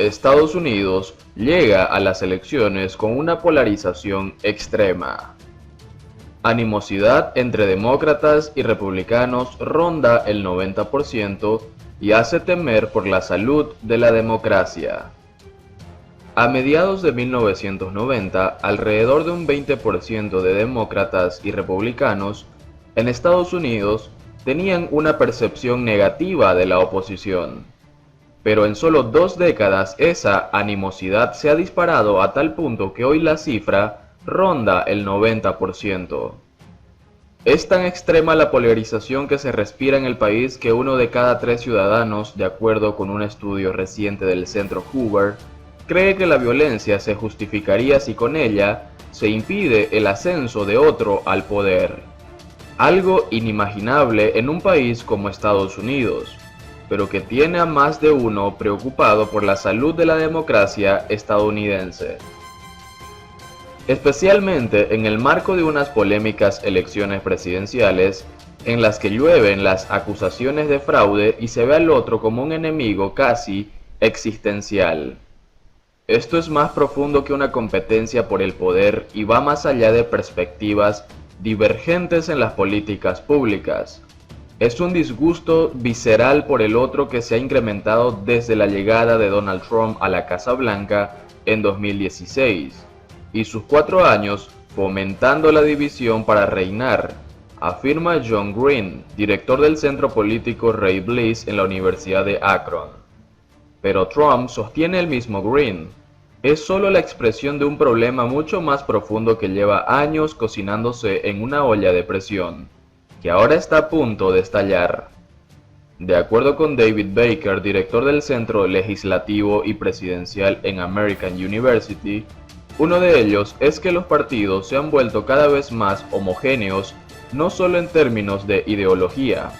Estados Unidos llega a las elecciones con una polarización extrema. Animosidad entre demócratas y republicanos ronda el 90% y hace temer por la salud de la democracia. A mediados de 1990, alrededor de un 20% de demócratas y republicanos en Estados Unidos tenían una percepción negativa de la oposición. Pero en solo 2 décadas esa animosidad se ha disparado a tal punto que hoy la cifra ronda el 90%. Es tan extrema la polarización que se respira en el país que 1 de cada 3 ciudadanos, de acuerdo con un estudio reciente del Centro Hoover, cree que la violencia se justificaría si con ella se impide el ascenso de otro al poder. Algo inimaginable en un país como Estados Unidos, pero que tiene a más de uno preocupado por la salud de la democracia estadounidense. Especialmente en el marco de unas polémicas elecciones presidenciales en las que llueven las acusaciones de fraude y se ve al otro como un enemigo casi existencial. Esto es más profundo que una competencia por el poder y va más allá de perspectivas divergentes en las políticas públicas. Es un disgusto visceral por el otro que se ha incrementado desde la llegada de Donald Trump a la Casa Blanca en 2016 y sus 4 años fomentando la división para reinar, afirma John Green, director del centro político Ray Bliss en la Universidad de Akron. Pero Trump, sostiene el mismo Green, es solo la expresión de un problema mucho más profundo que lleva años cocinándose en una olla de presión, que ahora está a punto de estallar. De acuerdo con David Baker, director del Centro Legislativo y Presidencial en American University, uno de ellos es que los partidos se han vuelto cada vez más homogéneos, no solo en términos de ideología,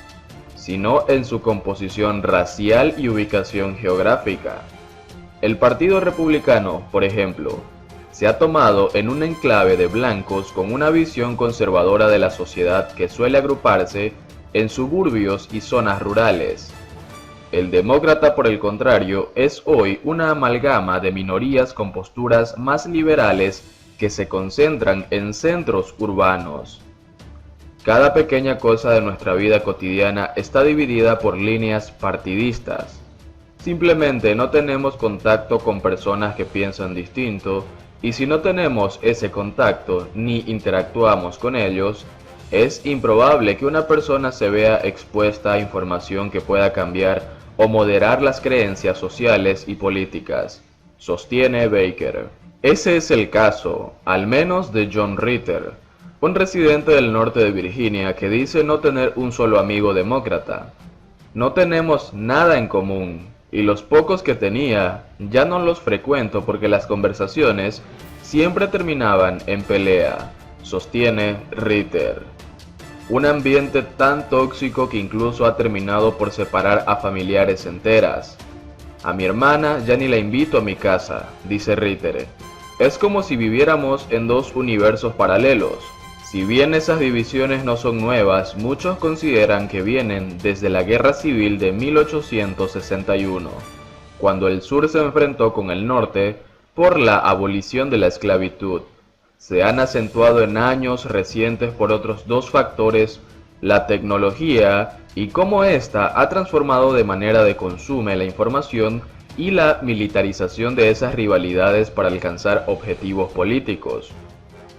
sino en su composición racial y ubicación geográfica. El Partido Republicano, por ejemplo, se ha tomado en un enclave de blancos con una visión conservadora de la sociedad que suele agruparse en suburbios y zonas rurales. El demócrata, por el contrario, es hoy una amalgama de minorías con posturas más liberales que se concentran en centros urbanos. Cada pequeña cosa de nuestra vida cotidiana está dividida por líneas partidistas. Simplemente no tenemos contacto con personas que piensan distinto, y si no tenemos ese contacto ni interactuamos con ellos, es improbable que una persona se vea expuesta a información que pueda cambiar o moderar las creencias sociales y políticas, sostiene Baker. Ese es el caso, al menos de John Ritter, un residente del norte de Virginia que dice no tener un solo amigo demócrata. No tenemos nada en común, y los pocos que tenía ya no los frecuento porque las conversaciones siempre terminaban en pelea, sostiene Ritter. Un ambiente tan tóxico que incluso ha terminado por separar a familiares enteras. A mi hermana ya ni la invito a mi casa, dice Ritter. Es como si viviéramos en 2 universos paralelos. Si bien esas divisiones no son nuevas, muchos consideran que vienen desde la Guerra Civil de 1861, cuando el sur se enfrentó con el norte por la abolición de la esclavitud. Se han acentuado en años recientes por otros 2 factores, la tecnología y cómo ésta ha transformado de manera de consume la información y la militarización de esas rivalidades para alcanzar objetivos políticos.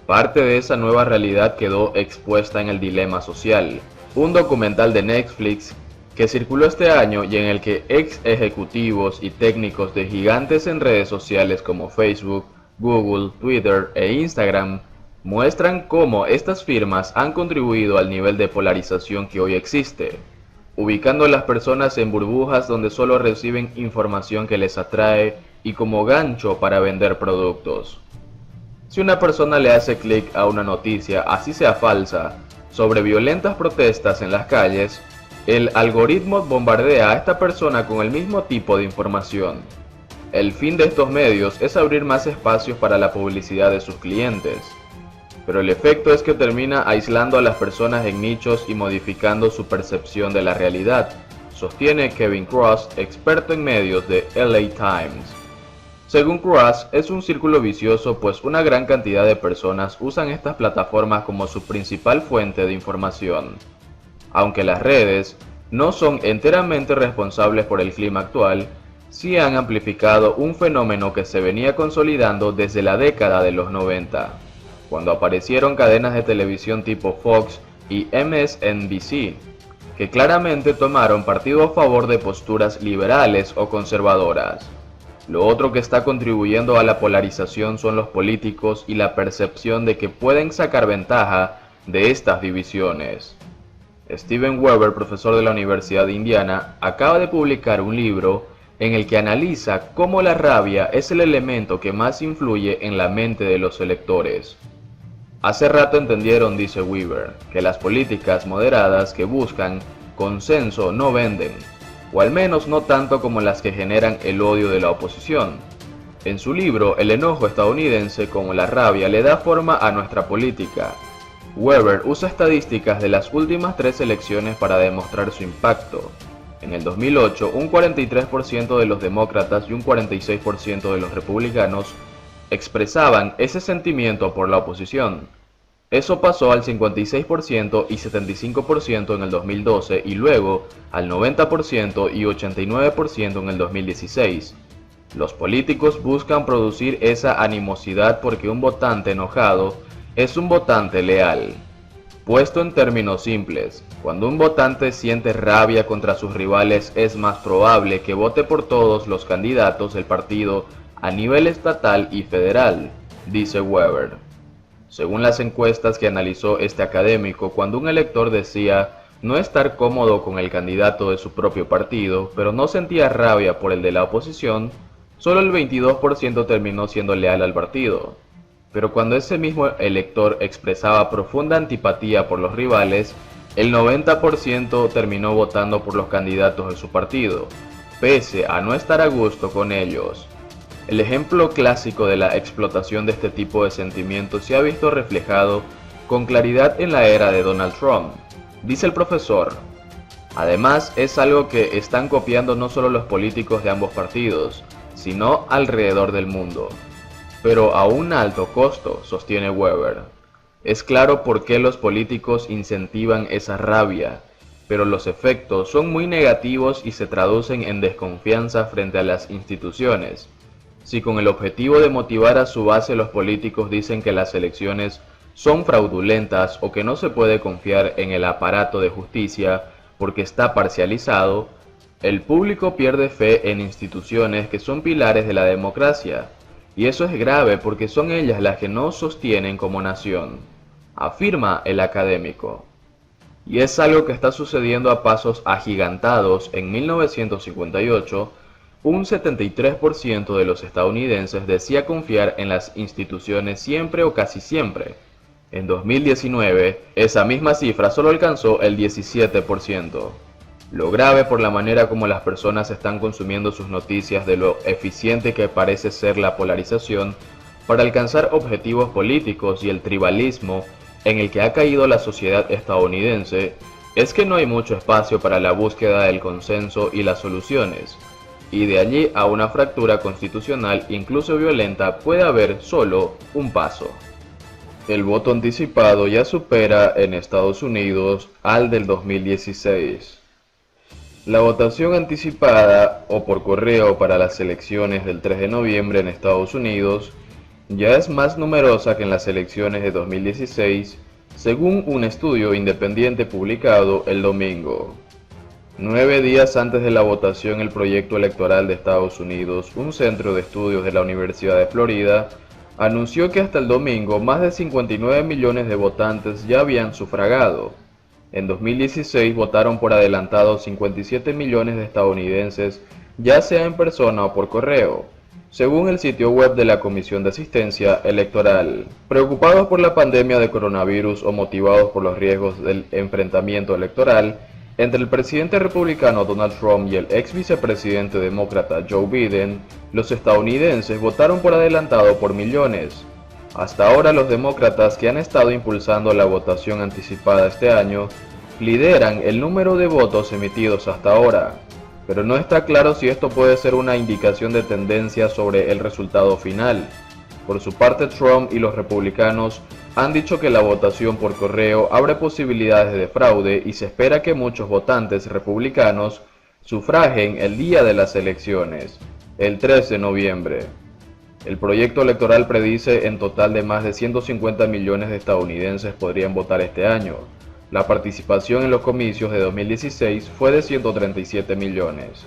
Parte de esa nueva realidad quedó expuesta en El Dilema Social, un documental de Netflix que circuló este año y en el que ex ejecutivos y técnicos de gigantes en redes sociales como Facebook, Google, Twitter e Instagram muestran cómo estas firmas han contribuido al nivel de polarización que hoy existe, ubicando a las personas en burbujas donde solo reciben información que les atrae y como gancho para vender productos. Si una persona le hace clic a una noticia, así sea falsa, sobre violentas protestas en las calles, el algoritmo bombardea a esta persona con el mismo tipo de información. El fin de estos medios es abrir más espacios para la publicidad de sus clientes, pero el efecto es que termina aislando a las personas en nichos y modificando su percepción de la realidad, sostiene Kevin Cross, experto en medios de LA Times. Según Cross, es un círculo vicioso pues una gran cantidad de personas usan estas plataformas como su principal fuente de información. Aunque las redes no son enteramente responsables por el clima actual, sí han amplificado un fenómeno que se venía consolidando desde la década de los 90, cuando aparecieron cadenas de televisión tipo Fox y MSNBC, que claramente tomaron partido a favor de posturas liberales o conservadoras. Lo otro que está contribuyendo a la polarización son los políticos y la percepción de que pueden sacar ventaja de estas divisiones. Steven Weber, profesor de la Universidad de Indiana, acaba de publicar un libro en el que analiza cómo la rabia es el elemento que más influye en la mente de los electores. Hace rato entendieron, dice Weber, que las políticas moderadas que buscan consenso no venden, o al menos no tanto como las que generan el odio de la oposición. En su libro, El enojo estadounidense como la rabia le da forma a nuestra política. Weber usa estadísticas de las últimas 3 elecciones para demostrar su impacto. En el 2008, un 43% de los demócratas y un 46% de los republicanos expresaban ese sentimiento por la oposición. Eso pasó al 56% y 75% en el 2012 y luego al 90% y 89% en el 2016. Los políticos buscan producir esa animosidad porque un votante enojado es un votante leal. Puesto en términos simples, cuando un votante siente rabia contra sus rivales es más probable que vote por todos los candidatos del partido a nivel estatal y federal, dice Weber. Según las encuestas que analizó este académico, cuando un elector decía no estar cómodo con el candidato de su propio partido, pero no sentía rabia por el de la oposición, solo el 22% terminó siendo leal al partido. Pero cuando ese mismo elector expresaba profunda antipatía por los rivales, el 90% terminó votando por los candidatos de su partido, pese a no estar a gusto con ellos. El ejemplo clásico de la explotación de este tipo de sentimientos se ha visto reflejado con claridad en la era de Donald Trump, dice el profesor. Además, es algo que están copiando no solo los políticos de ambos partidos, sino alrededor del mundo. Pero a un alto costo, sostiene Weber. Es claro por qué los políticos incentivan esa rabia, pero los efectos son muy negativos y se traducen en desconfianza frente a las instituciones. Si con el objetivo de motivar a su base los políticos dicen que las elecciones son fraudulentas o que no se puede confiar en el aparato de justicia porque está parcializado, el público pierde fe en instituciones que son pilares de la democracia. Y eso es grave porque son ellas las que nos sostienen como nación, afirma el académico. Y es algo que está sucediendo a pasos agigantados. En 1958, un 73% de los estadounidenses decía confiar en las instituciones siempre o casi siempre. En 2019, esa misma cifra solo alcanzó el 17%. Lo grave por la manera como las personas están consumiendo sus noticias, de lo eficiente que parece ser la polarización para alcanzar objetivos políticos y el tribalismo en el que ha caído la sociedad estadounidense, es que no hay mucho espacio para la búsqueda del consenso y las soluciones, y de allí a una fractura constitucional incluso violenta puede haber solo un paso. El voto anticipado ya supera en Estados Unidos al del 2016. La votación anticipada o por correo para las elecciones del 3 de noviembre en Estados Unidos ya es más numerosa que en las elecciones de 2016, según un estudio independiente publicado el domingo. 9 días antes de la votación el proyecto electoral de Estados Unidos, un centro de estudios de la Universidad de Florida, anunció que hasta el domingo más de 59 millones de votantes ya habían sufragado. En 2016 votaron por adelantado 57 millones de estadounidenses, ya sea en persona o por correo, según el sitio web de la Comisión de Asistencia Electoral. Preocupados por la pandemia de coronavirus o motivados por los riesgos del enfrentamiento electoral entre el presidente republicano Donald Trump y el ex vicepresidente demócrata Joe Biden, los estadounidenses votaron por adelantado por millones. Hasta ahora los demócratas, que han estado impulsando la votación anticipada este año, lideran el número de votos emitidos hasta ahora. pero no está claro si esto puede ser una indicación de tendencia sobre el resultado final. Por su parte, Trump y los republicanos han dicho que la votación por correo abre posibilidades de fraude y se espera que muchos votantes republicanos sufragen el día de las elecciones, el 13 de noviembre. El proyecto electoral predice en total de más de 150 millones de estadounidenses podrían votar este año. La participación en los comicios de 2016 fue de 137 millones.